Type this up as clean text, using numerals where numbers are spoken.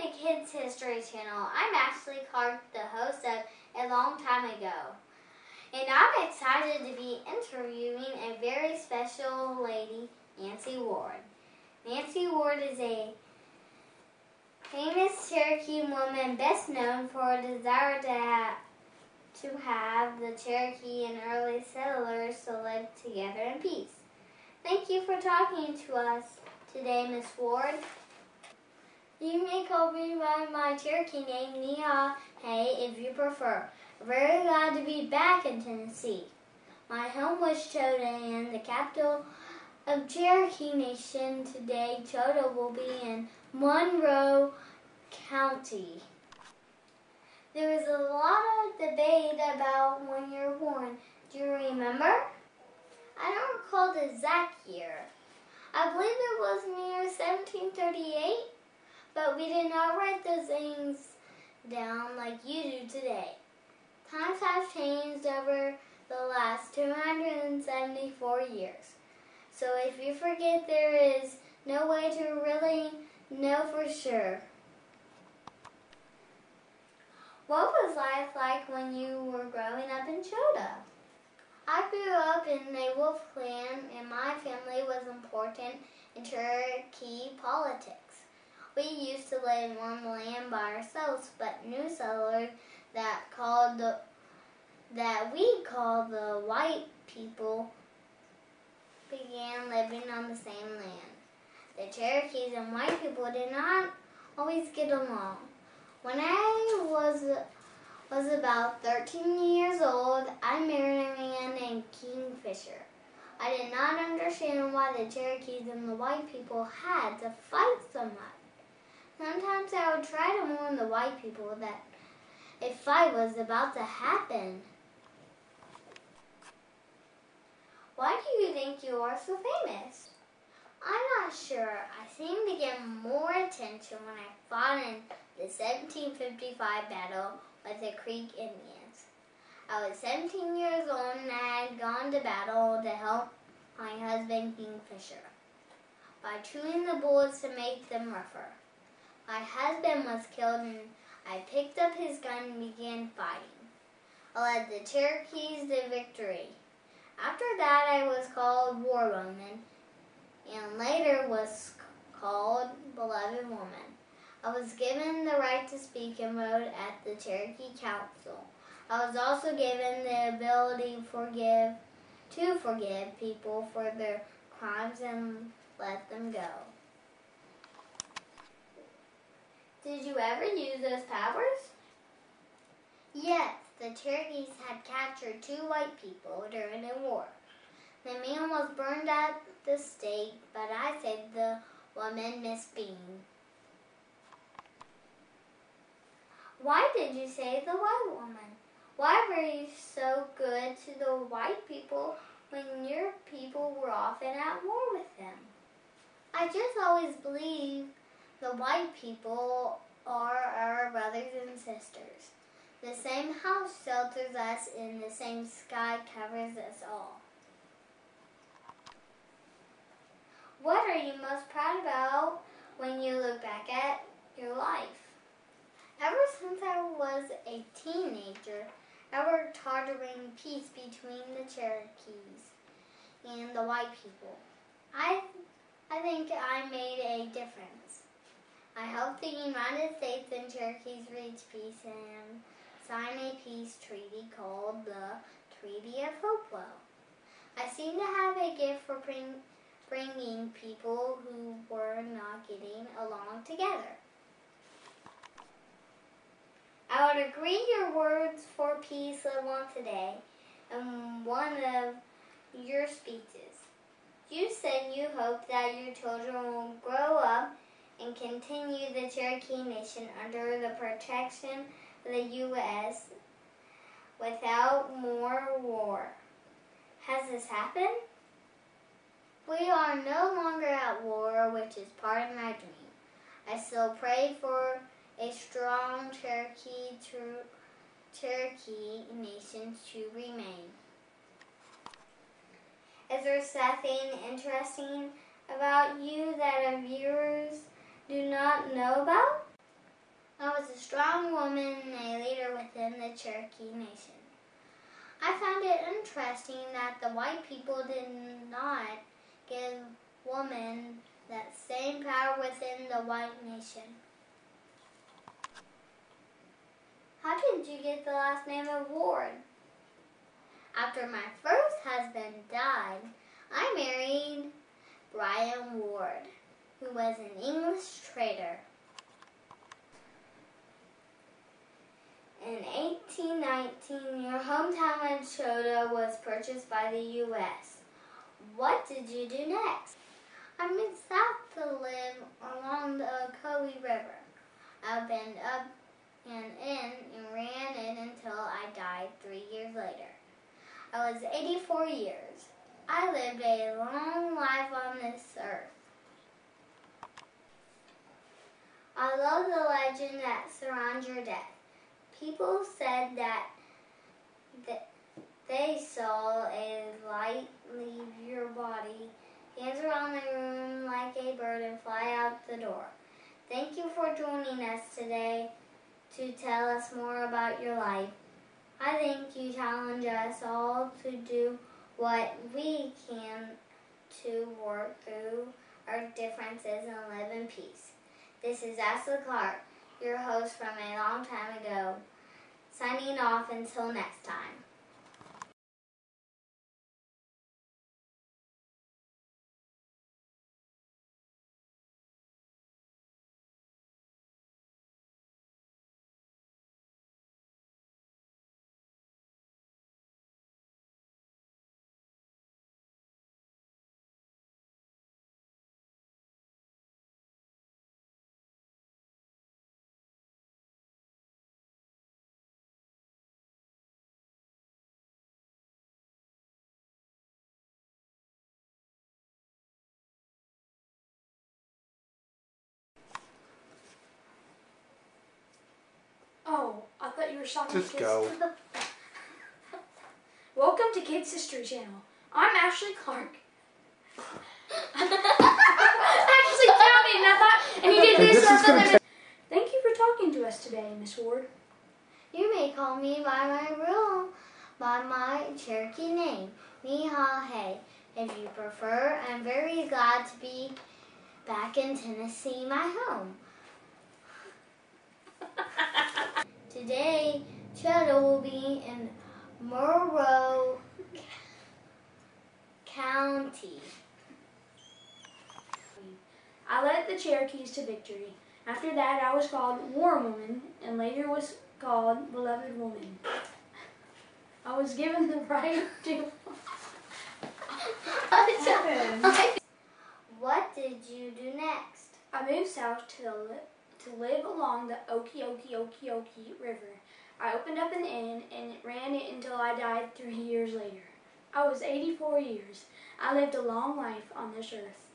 the Kids History Channel. I'm Ashleigh Clark, the host of A Long Time Ago. And I'm excited to be interviewing a very special lady, Nancy Ward. Nancy Ward is a famous Cherokee woman best known for a desire to have the Cherokee and early settlers to live together in peace. Thank you for talking to us today, Miss Ward. You may call me by my Cherokee name, Nia Hay, if you prefer. Very glad to be back in Tennessee. My home was Choda, the capital of Cherokee Nation. Today, Choda will be in Monroe County. There was a lot of debate about when you were born. Do you remember? I don't recall the exact year. I believe it was near 1738. But we did not write those things down like you do today. Times have changed over the last 274 years. So if you forget, there is no way to really know for sure. What was life like when you were growing up in Choda? I grew up in a wolf clan, and my family was important in Cherokee politics. We used to live on land by ourselves, but new settlers that we called the white people began living on the same land. The Cherokees and white people did not always get along. When I was about 13 years old, I married a man named Kingfisher. I did not understand why the Cherokees and the white people had to fight so much. Sometimes I would try to warn the white people that a fight was about to happen. Why do you think you are so famous? I'm not sure. I seem to get more attention when I fought in the 1755 battle with the Creek Indians. I was 17 years old and I had gone to battle to help my husband Kingfisher by chewing the bullets to make them rougher. My husband was killed and I picked up his gun and began fighting. I led the Cherokees to victory. After that I was called War Woman and later was called Beloved Woman. I was given the right to speak and vote at the Cherokee Council. I was also given the ability to forgive people for their crimes and let them go. Did you ever use those powers? Yes, the Cherokees had captured 2 white people during a war. The man was burned at the stake, but I saved the woman, Miss Bean. Why did you save the white woman? Why were you so good to the white people when your people were often at war with them? I just always believed the white people are our brothers and sisters. The same house shelters us and the same sky covers us all. What are you most proud about when you look back at your life? Ever since I was a teenager, I worked hard to bring peace between the Cherokees and the white people. I think I made a difference. I helped the United States and Cherokees reach peace and sign a peace treaty called the Treaty of Hopewell. I seem to have a gift for bringing people who were not getting along together. I would agree your words for peace live on today in one of your speeches. You said you hope that your children will grow up and continue the Cherokee Nation under the protection of the U.S. without more war. Has this happened? We are no longer at war, which is part of my dream. I still pray for a strong Cherokee Nation to remain. Is there something interesting about you that our viewers do not know about? I was a strong woman and a leader within the Cherokee Nation. I found it interesting that the white people did not give women that same power within the white nation. How did you get the last name of Ward? After my first husband died, I married Brian Ward, who was an English trader. In 1819, your hometown of Chota was purchased by the U.S. What did you do next? I moved south to live along the Ocoee River. I opened up an inn and ran it until I died 3 years later. I was 84 years. I lived a long life on this earth. I love the legend that surrounds your death. People said that they saw a light leave your body, dance around the room like a bird, and fly out the door. Thank you for joining us today to tell us more about your life. I think you challenge us all to do what we can to work through our differences and live in peace. This is Ashleigh Clark, your host from a long time ago, signing off until next time. Oh, I thought you were talking Just go. Welcome to Kids History Channel. I'm Ashleigh Clark. Actually counted, and I thought, and you did this. So Thank you for talking to us today, Miss Ward. You may call me by my Cherokee name, Nihahe. If you prefer, I'm very glad to be back in Tennessee, my home. Today, Chota will be in Monroe County. I led the Cherokees to victory. After that, I was called War Woman, and later was called Beloved Woman. I was given the right to... What did you do next? I moved south to live along the Ocoee River. I opened up an inn and ran it until I died 3 years later. I was 84 years. I lived a long life on this earth.